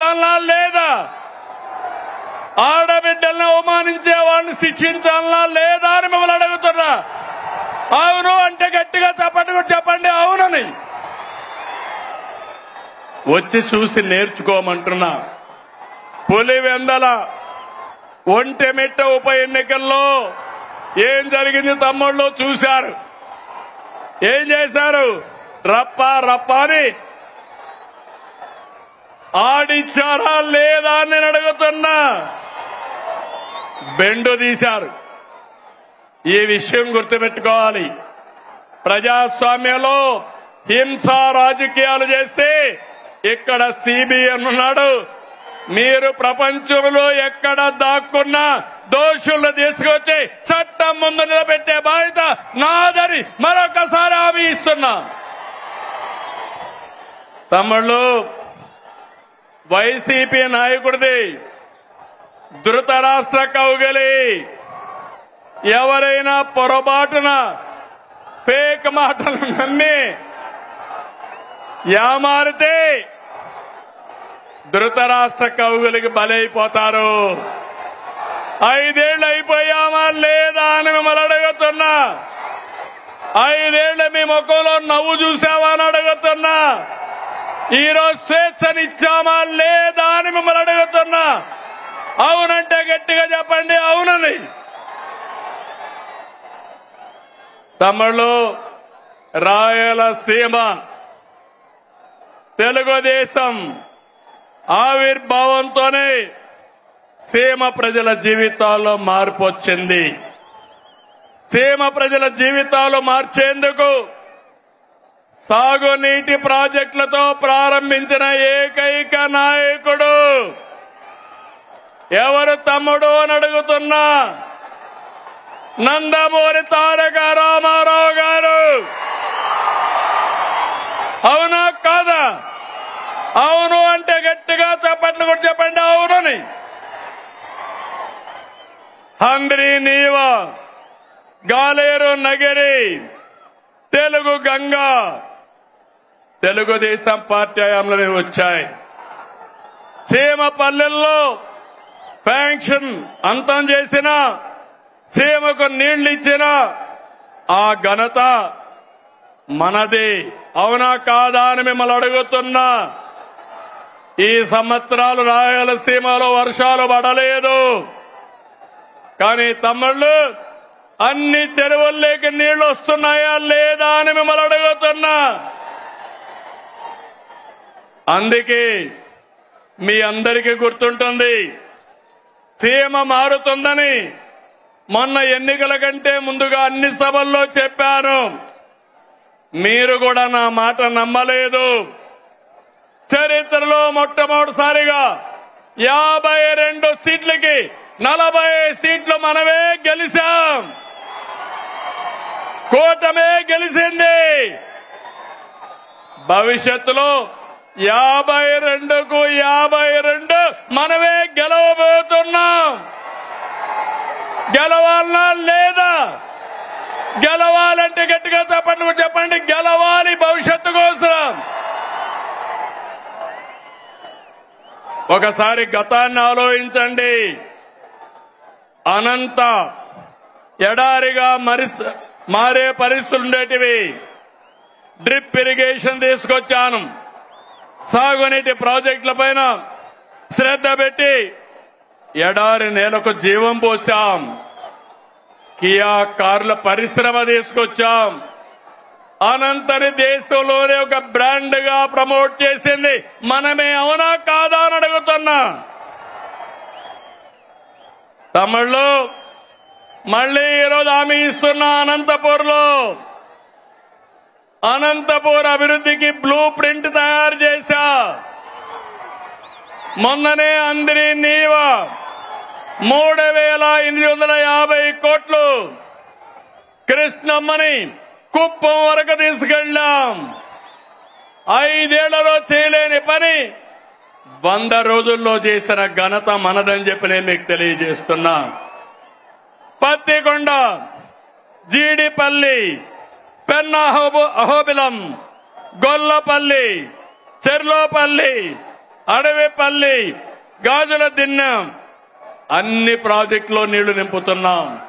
లేదా? ఆడబిడ్డల్ని అవమానించే వాళ్ళని శిక్షించాలనా లేదా అని మిమ్మల్ని అడుగుతున్నా. అవును అంటే గట్టిగా చెప్పండి అవునని. వచ్చి చూసి నేర్చుకోమంటున్నా. పులివెందల ఒంటెమిట్ట ఉప ఎన్నికల్లో ఏం జరిగింది తమ్ముళ్ళు చూశారు. ఏం చేశారు? రప్ప అని ఆడిచ్చారా లేదా అని నేను అడుగుతున్నా. బెండు తీశారు. ఈ విషయం గుర్తుపెట్టుకోవాలి. ప్రజాస్వామ్యంలో హింసా రాజకీయాలు చేస్తే ఇక్కడ సిబిఎన్ ఉన్నాడు. మీరు ప్రపంచంలో ఎక్కడ దాక్కున్నా దోషులను తీసుకొచ్చి చట్టం ముందు నిలబెట్టే బాధ్యత నాదని మరొకసారి హామీ ఇస్తున్నా. తమ్ముళ్ళు, వైసీపీ నాయకుడిది ధృతరాష్ట్ర కౌగిలి. ఎవరైనా పొరపాటున ఫేక్ మాటలు నమ్మి యామారితే ధృతరాష్ట్ర కౌగిలికి బలైపోతారు. 5 ఏళ్లు అయిపోయామా లేదా అని మిమ్మల్ని అడుగుతున్నా. 5 ఏళ్లు మీ ముఖంలో నవ్వు చూసావా అని అడుగుతున్నా. ఈరోజు స్వేచ్ఛనిచ్చామా లేదా అని మిమ్మల్ని అడుగుతున్నా. అవునంటే గట్టిగా చెప్పండి అవునని. తమ్ముళ్ళు, రాయలసీమ తెలుగుదేశం ఆవిర్భావంతోనే సీమ ప్రజల జీవితాల్లో మార్పు వచ్చింది. సీమ ప్రజల జీవితాలు మార్చేందుకు సాగునీటి ప్రాజెక్టులతో ప్రారంభించిన ఏకైక నాయకుడు ఎవరు తమ్ముడు అని అడుగుతున్నా. నందమూరి తారక రామారావు గారు. అవునా కాదా? అవును అంటే గట్టిగా చప్పట్లు కూడా చెప్పండి అవునని. హంద్రీ నీవ, గాలేరు నగిరి, తెలుగు గంగా తెలుగుదేశం పార్టీ హయాంలో వచ్చాయి. సీమ పల్లెల్లో ఫ్యాంక్షన్ అంతం చేసిన, సీమకు నీళ్లు ఇచ్చిన ఆ ఘనత మనది. అవునా కాదా అని మిమ్మల్ని అడుగుతున్నా. ఈ సంవత్సరాలు రాయలసీమలో వర్షాలు పడలేదు. కానీ తమ్ముళ్ళు, అన్ని చెరువుల్లోకి నీళ్లు వస్తున్నాయా లేదా అని మిమ్మల్ని అడుగుతున్నా. అందుకే మీ అందరికీ గుర్తుంటుంది, సీమ మారుతుందని మొన్న ఎన్నికల కంటే ముందుగా అన్ని సభల్లో చెప్పాను. మీరు కూడా నా మాట నమ్మలేదు. చరిత్రలో మొట్టమొదటిసారిగా 52 సీట్లకి 40 సీట్లు మనమే గెలిచాం. కూటమే గెలిచింది. భవిష్యత్తులో 52కు 52 మనమే గెలవబోతున్నాం. గెలవాలనా లేదా? గెలవాలంటే గట్టిగా చెప్పండి గెలవాలి భవిష్యత్తు కోసం. ఒకసారి గతాన్ని ఆలోచించండి. అనంత ఎడారిగా మారే పరిస్థితులు ఉండేటివి. డ్రిప్ ఇరిగేషన్ తీసుకొచ్చాను. సాగునీటి ప్రాజెక్టుల పైన శ్రద్ధ పెట్టి ఎడారి నేలకు జీవం పోసాం. కియా కార్ల పరిశ్రమ తీసుకొచ్చాం. అనంతని దేశంలోనే ఒక బ్రాండ్ గా ప్రమోట్ చేసింది మనమే. అవునా కాదా అని అడుగుతున్నా. తమిళ్లో మళ్లీ ఈరోజు హామీ ఇస్తున్నా. అనంతపూర్ అభివృద్ధికి బ్లూ ప్రింట్ తయారు చేశా. మొన్ననే అందరి నీవ 3850 కోట్లు కృష్ణమ్మని కుప్పం వరకు తీసుకెళ్లాం. 5 ఏళ్లలో చేయలేని పని 100 రోజుల్లో చేసిన ఘనత మనదని చెప్పి నేను మీకు తెలియజేస్తున్నా. పత్తికొండ, జీడిపల్లి, పెన్నా అహోబిలం, గొల్లపల్లి, చెర్లోపల్లి, అడవిపల్లి, గాజుల దిన్నె అన్ని ప్రాజెక్టులో నీళ్లు నింపుతున్నాం.